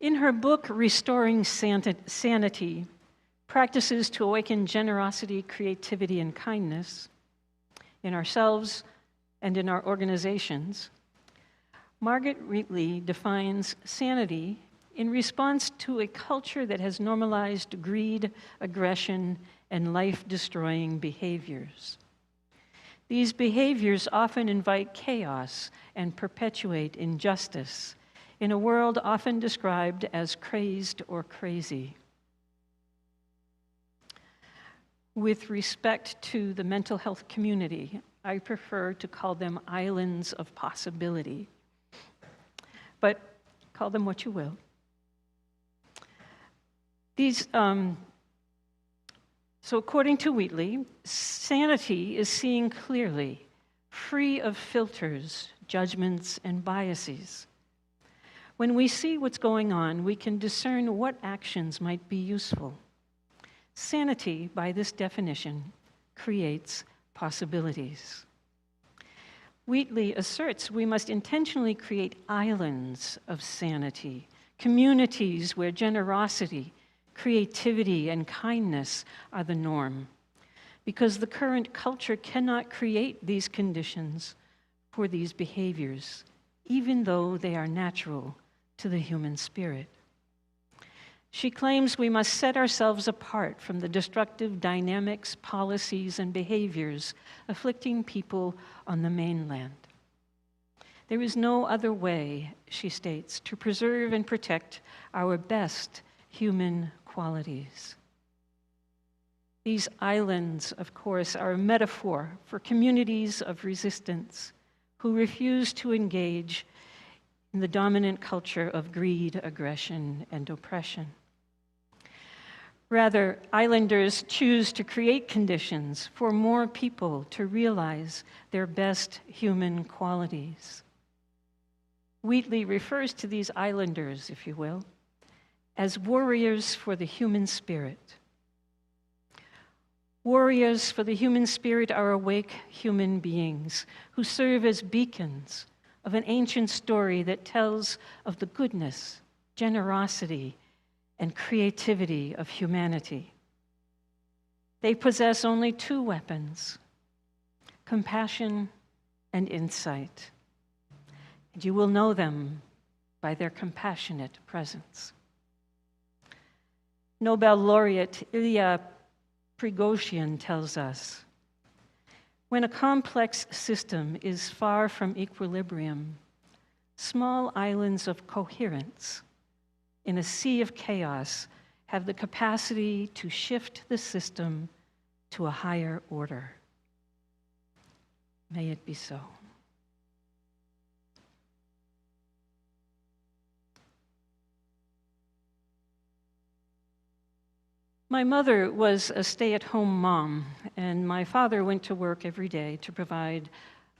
In her book, Restoring Sanity, Practices to Awaken Generosity, Creativity, and Kindness in Ourselves and in Our Organizations, Margaret Wheatley defines sanity in response to a culture that has normalized greed, aggression, and life-destroying behaviors. These behaviors often invite chaos and perpetuate injustice in a world often described as crazed or crazy. With respect to the mental health community, I prefer to call them islands of possibility. But call them what you will. So according to Wheatley, sanity is seeing clearly, free of filters, judgments, and biases. When we see what's going on, we can discern what actions might be useful. Sanity, by this definition, creates possibilities. Wheatley asserts we must intentionally create islands of sanity, communities where generosity, creativity, and kindness are the norm, because the current culture cannot create these conditions for these behaviors, even though they are natural to the human spirit. She claims we must set ourselves apart from the destructive dynamics, policies, and behaviors afflicting people on the mainland. There is no other way, she states, to preserve and protect our best human qualities. These islands, of course, are a metaphor for communities of resistance who refuse to engage in the dominant culture of greed, aggression, and oppression. Rather, islanders choose to create conditions for more people to realize their best human qualities. Wheatley refers to these islanders, if you will, as warriors for the human spirit. Warriors for the human spirit are awake human beings who serve as beacons of an ancient story that tells of the goodness, generosity, and creativity of humanity. They possess only two weapons: compassion and insight. And you will know them by their compassionate presence. Nobel laureate Ilya Prigozhin tells us, when a complex system is far from equilibrium, small islands of coherence in a sea of chaos have the capacity to shift the system to a higher order. May it be so. My mother was a stay-at-home mom, and my father went to work every day to provide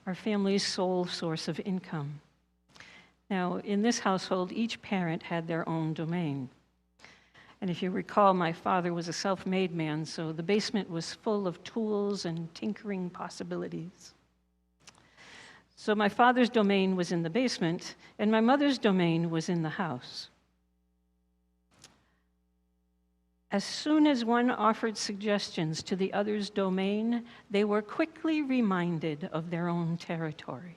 our family's sole source of income. Now, in this household, each parent had their own domain. And if you recall, my father was a self-made man, so the basement was full of tools and tinkering possibilities. So my father's domain was in the basement, and my mother's domain was in the house. As soon as one offered suggestions to the other's domain, they were quickly reminded of their own territory.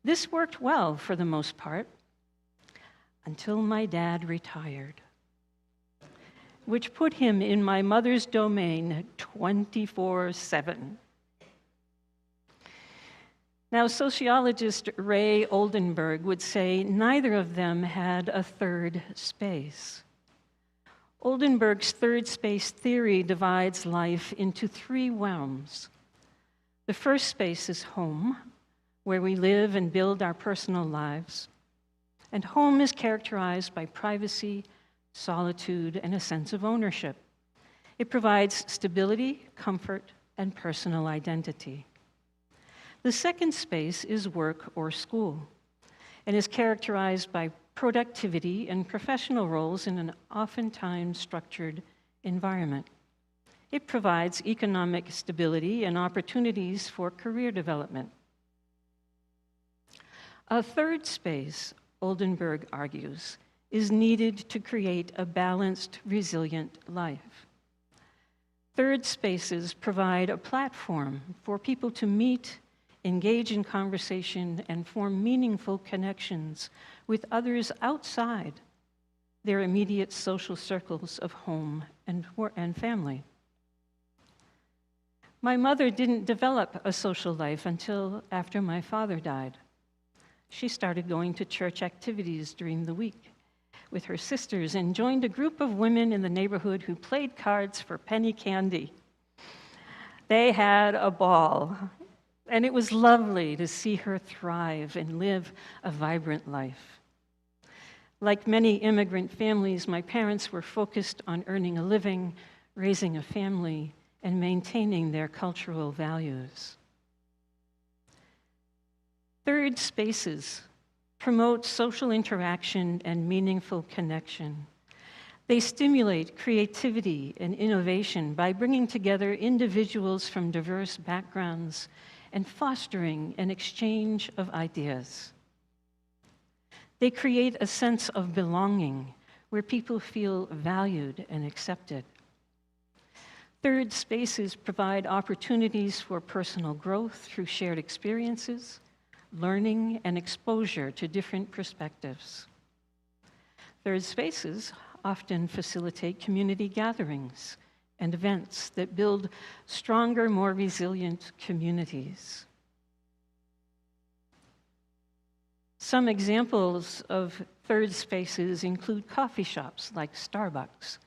This worked well for the most part, until my dad retired, which put him in my mother's domain 24/7. Now, sociologist Ray Oldenburg would say neither of them had a third space. Oldenburg's third space theory divides life into three realms. The first space is home, where we live and build our personal lives. And home is characterized by privacy, solitude, and a sense of ownership. It provides stability, comfort, and personal identity. The second space is work or school, and is characterized by productivity and professional roles in an oftentimes structured environment. It provides economic stability and opportunities for career development. A third space, Oldenburg argues, is needed to create a balanced, resilient life. Third spaces provide a platform for people to meet, engage in conversation, and form meaningful connections with others outside their immediate social circles of home and family. My mother didn't develop a social life until after my father died. She started going to church activities during the week with her sisters and joined a group of women in the neighborhood who played cards for penny candy. They had a ball, and it was lovely to see her thrive and live a vibrant life. Like many immigrant families, my parents were focused on earning a living, raising a family, and maintaining their cultural values. Third spaces promote social interaction and meaningful connection. They stimulate creativity and innovation by bringing together individuals from diverse backgrounds and fostering an exchange of ideas. They create a sense of belonging where people feel valued and accepted. Third spaces provide opportunities for personal growth through shared experiences, learning, and exposure to different perspectives. Third spaces often facilitate community gatherings and events that build stronger, more resilient communities. Some examples of third spaces include coffee shops like Starbucks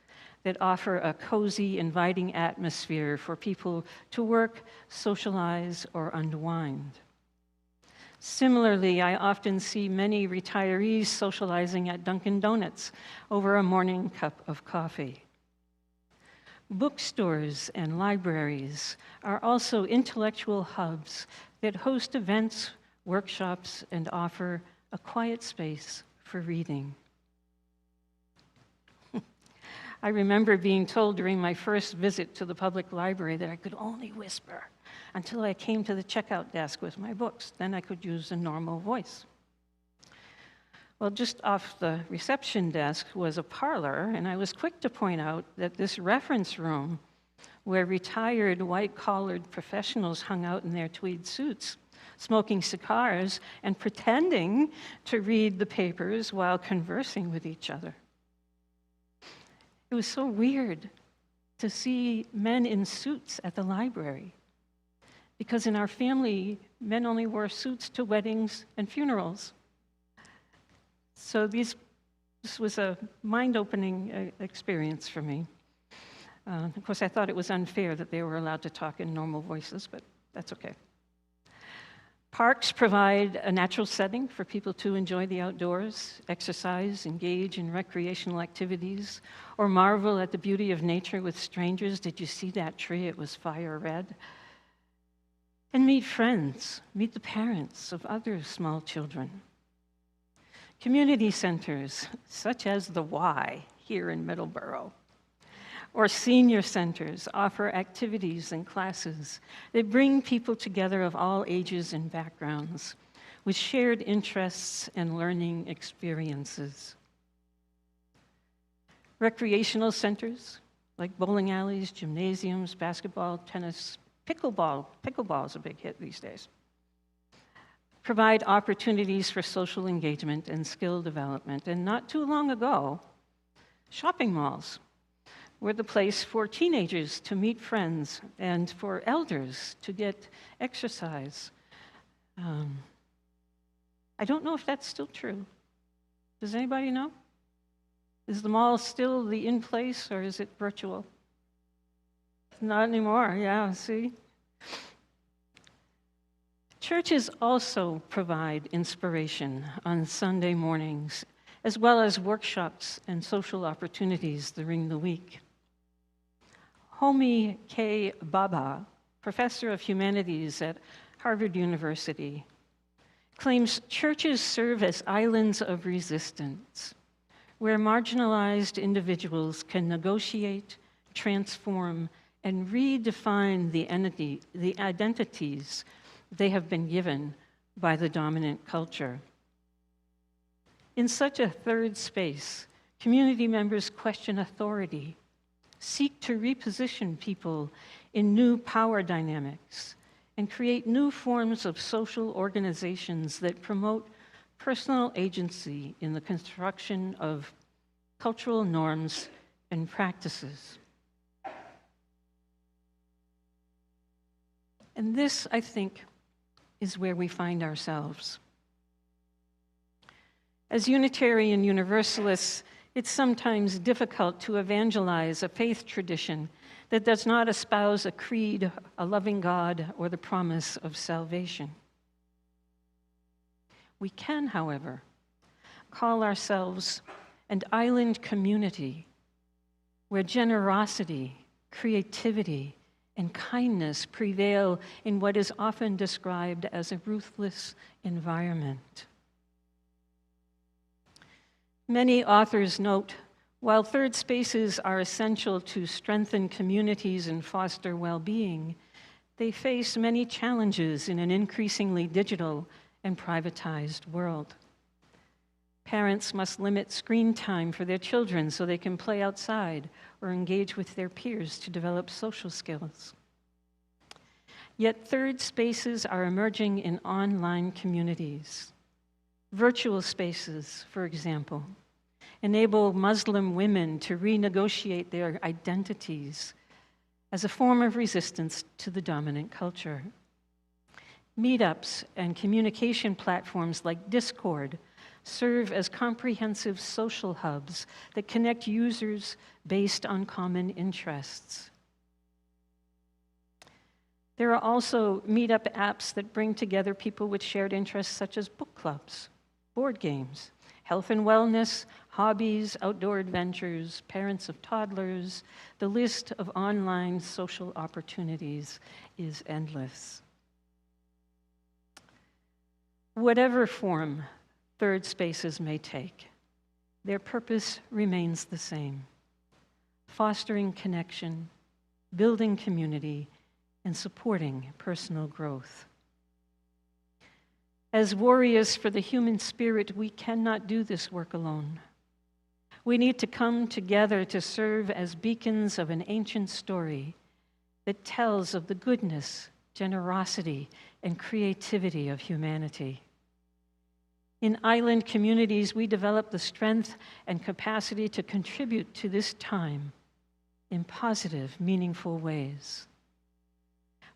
that offer a cozy, inviting atmosphere for people to work, socialize, or unwind. Similarly, I often see many retirees socializing at Dunkin' Donuts over a morning cup of coffee. Bookstores and libraries are also intellectual hubs that host events, workshops, and offer a quiet space for reading. I remember being told during my first visit to the public library that I could only whisper until I came to the checkout desk with my books. Then I could use a normal voice. Well, just off the reception desk was a parlor, and I was quick to point out that this reference room, where retired white-collared professionals hung out in their tweed suits, smoking cigars and pretending to read the papers while conversing with each other. It was so weird to see men in suits at the library, because in our family, men only wore suits to weddings and funerals. So this was a mind-opening experience for me. Of course, I thought it was unfair that they were allowed to talk in normal voices, but that's okay. Parks provide a natural setting for people to enjoy the outdoors, exercise, engage in recreational activities, or marvel at the beauty of nature with strangers. Did you see that tree? It was fire red. And meet friends, meet the parents of other small children. Community centers, such as the Y here in Middleboro, or senior centers, offer activities and classes that bring people together of all ages and backgrounds with shared interests and learning experiences. Recreational centers like bowling alleys, gymnasiums, basketball, tennis, pickleball is a big hit these days, provide opportunities for social engagement and skill development. And not too long ago, shopping malls were the place for teenagers to meet friends and for elders to get exercise. I don't know if that's still true. Does anybody know? Is the mall still the in place, or is it virtual? Not anymore, yeah, see? Churches also provide inspiration on Sunday mornings, as well as workshops and social opportunities during the week. Homi K. Bhabha, professor of humanities at Harvard University, claims churches serve as islands of resistance, where marginalized individuals can negotiate, transform, and redefine the identities they have been given by the dominant culture. In such a third space, community members question authority, seek to reposition people in new power dynamics, and create new forms of social organizations that promote personal agency in the construction of cultural norms and practices. And this, I think, is where we find ourselves. As Unitarian Universalists, it's sometimes difficult to evangelize a faith tradition that does not espouse a creed, a loving God, or the promise of salvation. We can, however, call ourselves an island community where generosity, creativity, and kindness prevail in what is often described as a ruthless environment. Many authors note, while third spaces are essential to strengthen communities and foster well-being, they face many challenges in an increasingly digital and privatized world. Parents must limit screen time for their children so they can play outside or engage with their peers to develop social skills. Yet third spaces are emerging in online communities. Virtual spaces, for example, enable Muslim women to renegotiate their identities as a form of resistance to the dominant culture. Meetups and communication platforms like Discord serve as comprehensive social hubs that connect users based on common interests. There are also meetup apps that bring together people with shared interests such as book clubs, board games, health and wellness, hobbies, outdoor adventures, parents of toddlers. The list of online social opportunities is endless. Whatever form third spaces may take, their purpose remains the same: fostering connection, building community, and supporting personal growth. As warriors for the human spirit, we cannot do this work alone. We need to come together to serve as beacons of an ancient story that tells of the goodness, generosity, and creativity of humanity. In island communities, we develop the strength and capacity to contribute to this time in positive, meaningful ways.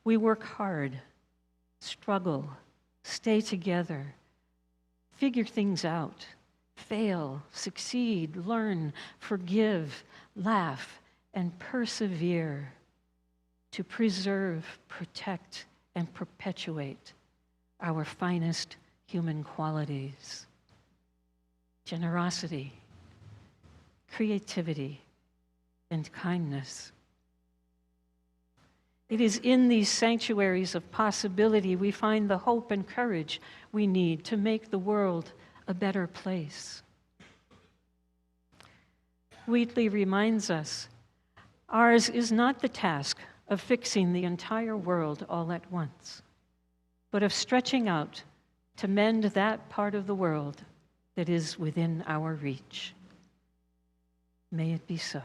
We work hard, struggle, stay together, figure things out, fail, succeed, learn, forgive, laugh, and persevere to preserve, protect, and perpetuate our finest human qualities: generosity, creativity, and kindness. It is in these sanctuaries of possibility we find the hope and courage we need to make the world a better place. Wheatley reminds us, ours is not the task of fixing the entire world all at once, but of stretching out to mend that part of the world that is within our reach. May it be so.